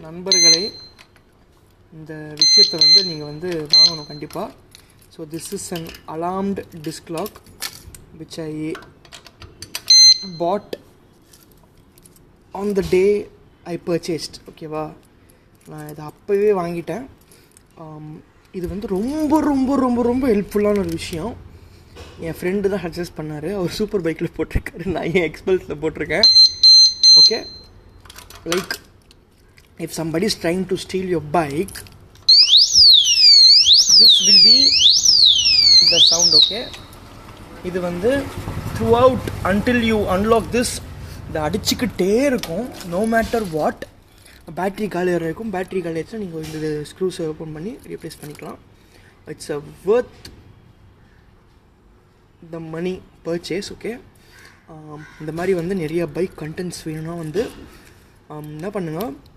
நண்பர்களே, இந்த விஷயத்தை வந்து நீங்கள் வந்து வாங்கணும் கண்டிப்பாக. So this is an alarmed disc lock which I put on the day I purchased. ஓகேவா, நான் இதை அப்போவே வாங்கிட்டேன். இது வந்து ரொம்ப ரொம்ப ரொம்ப ரொம்ப ஹெல்ப்ஃபுல்லான ஒரு விஷயம். என் ஃப்ரெண்டு தான் சஜஸ்ட் பண்ணார். அவர் சூப்பர் பைக்கில் போட்டிருக்காரு, நான் ஏன் எக்ஸ்பல்ஸில் போட்டிருக்கேன். Okay, like if somebody is trying to steal your bike, this will be the sound. Okay, இது வந்து throughout until you unlock this இது அடிச்சுக்கிட்டே இருக்கும். no matter what, பேட்ரி காலியாக இருக்கும். பேட்ரி காலியாச்சுன்னா நீங்கள் இந்த ஸ்க்ரூஸை ஓப்பன் பண்ணி ரீப்ளேஸ் பண்ணிக்கலாம். It's a worth the money purchase. Okay, இந்த மாதிரி வந்து நிறைய பைக் கண்டென்ட்ஸ் வேணும்னா வந்து என்ன பண்ணுங்கள்,